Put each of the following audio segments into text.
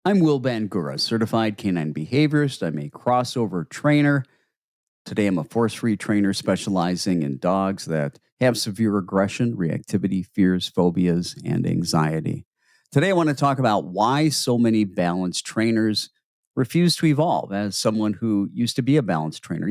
I'm Will Bangura, certified canine behaviorist. I'm a crossover trainer. Today, I'm a force free trainer specializing in dogs that have severe aggression, reactivity, fears, phobias, and anxiety. Today, I want to talk about why so many balanced trainers refuse to evolve. As someone who used to be a balanced trainer,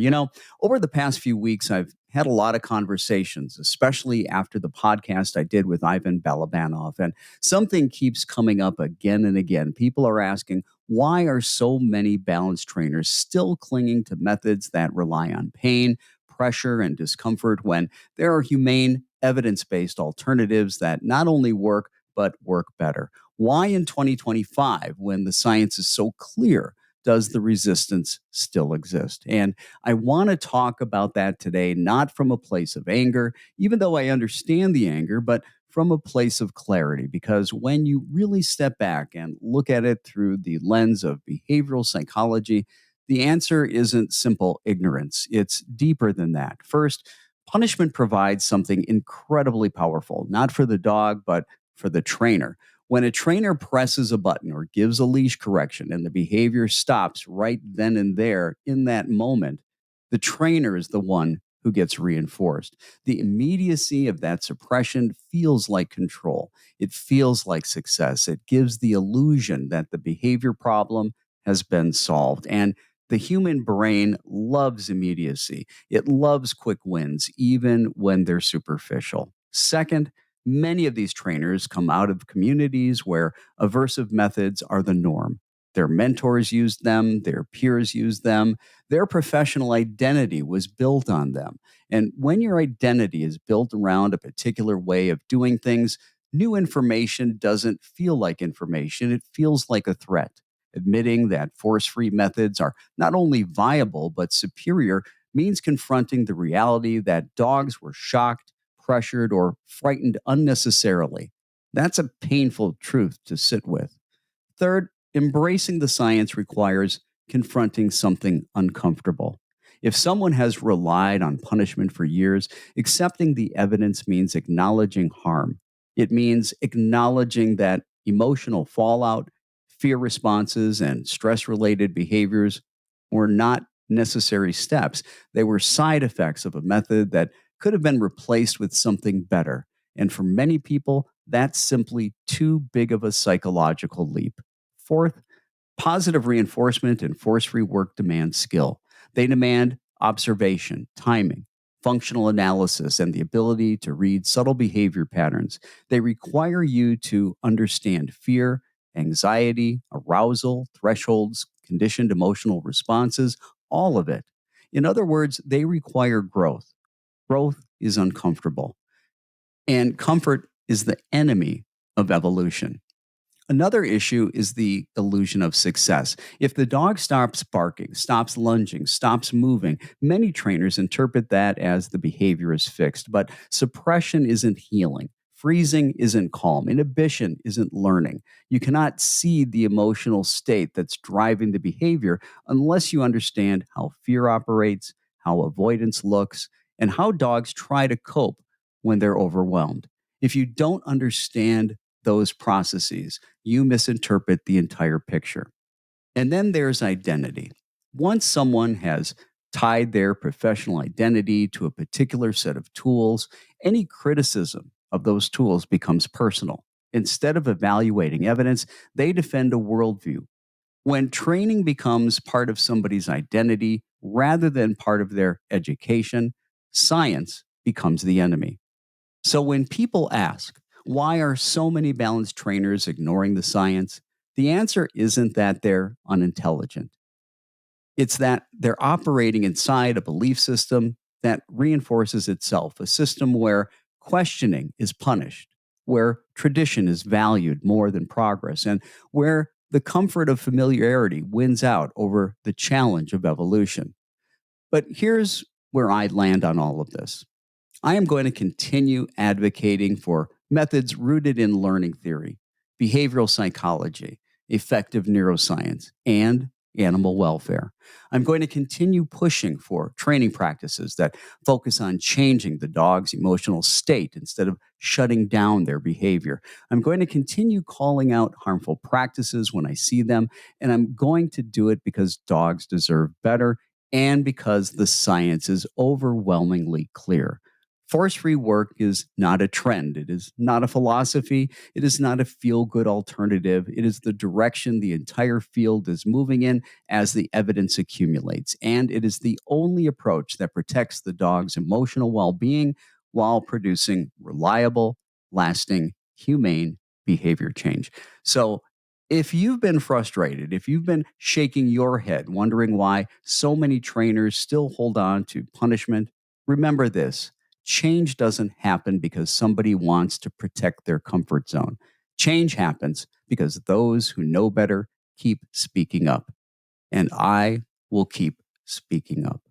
over the past few weeks, I've had a lot of conversations, especially after the podcast I did with Ivan Balabanov. And something keeps coming up again and again. People are asking, why are so many balance trainers still clinging to methods that rely on pain, pressure, and discomfort when there are humane, evidence based alternatives that not only work, but work better? Why in 2025, when the science is so clear, does the resistance still exist? And I want to talk about that today, not from a place of anger, even though I understand the anger, but from a place of clarity. Because when you really step back and look at it through the lens of behavioral psychology, the answer isn't simple ignorance. It's deeper than that. First, punishment provides something incredibly powerful, not for the dog, but for the trainer. When a trainer presses a button or gives a leash correction and the behavior stops right then and there in that moment, the trainer is the one who gets reinforced. The immediacy of that suppression feels like control. It feels like success. It gives the illusion that the behavior problem has been solved. And the human brain loves immediacy. It loves quick wins, even when they're superficial. Second, many of these trainers come out of communities where aversive methods are the norm. Their mentors used them, their peers used them, their professional identity was built on them. And when your identity is built around a particular way of doing things, new information doesn't feel like information, it feels like a threat. Admitting that force free methods are not only viable but superior means confronting the reality that dogs were shocked, pressured, or frightened unnecessarily. That's a painful truth to sit with. Third, embracing the science requires confronting something uncomfortable. If someone has relied on punishment for years, accepting the evidence means acknowledging harm. It means acknowledging that emotional fallout, fear responses, and stress related behaviors were not necessary steps. They were side effects of a method that could have been replaced with something better. And for many people, that's simply too big of a psychological leap. Fourth, positive reinforcement and force free work demand skill. They demand observation, timing, functional analysis, and the ability to read subtle behavior patterns. They require you to understand fear, anxiety, arousal, thresholds, conditioned emotional responses, all of it. In other words, they require growth. Growth is uncomfortable, and comfort is the enemy of evolution. Another issue is the illusion of success. If the dog stops barking, stops lunging, stops moving, many trainers interpret that as the behavior is fixed. But suppression isn't healing. Freezing isn't calm. Inhibition isn't learning. You cannot see the emotional state that's driving the behavior unless you understand how fear operates, how avoidance looks, and how dogs try to cope when they're overwhelmed. If you don't understand those processes, you misinterpret the entire picture. And then there's identity. Once someone has tied their professional identity to a particular set of tools, any criticism of those tools becomes personal. Instead of evaluating evidence, they defend a worldview. When training becomes part of somebody's identity rather than part of their education, science becomes the enemy. So when people ask, why are so many balanced trainers ignoring the science? The answer isn't that they're unintelligent. It's that they're operating inside a belief system that reinforces itself, a system where questioning is punished, where tradition is valued more than progress, and where the comfort of familiarity wins out over the challenge of evolution. But here's where I land on all of this. I am going to continue advocating for methods rooted in learning theory, behavioral psychology, effective neuroscience, and animal welfare. I'm going to continue pushing for training practices that focus on changing the dog's emotional state instead of shutting down their behavior. I'm going to continue calling out harmful practices when I see them, and I'm going to do it because dogs deserve better and because the science is overwhelmingly clear. Force free work is not a trend. It is not a philosophy. It is not a feel good alternative. It is the direction the entire field is moving in as the evidence accumulates. And it is the only approach that protects the dog's emotional well being while producing reliable, lasting, humane behavior change. So, if you've been frustrated, if you've been shaking your head, wondering why so many trainers still hold on to punishment, remember this: change doesn't happen because somebody wants to protect their comfort zone. Change happens because those who know better keep speaking up. And I will keep speaking up.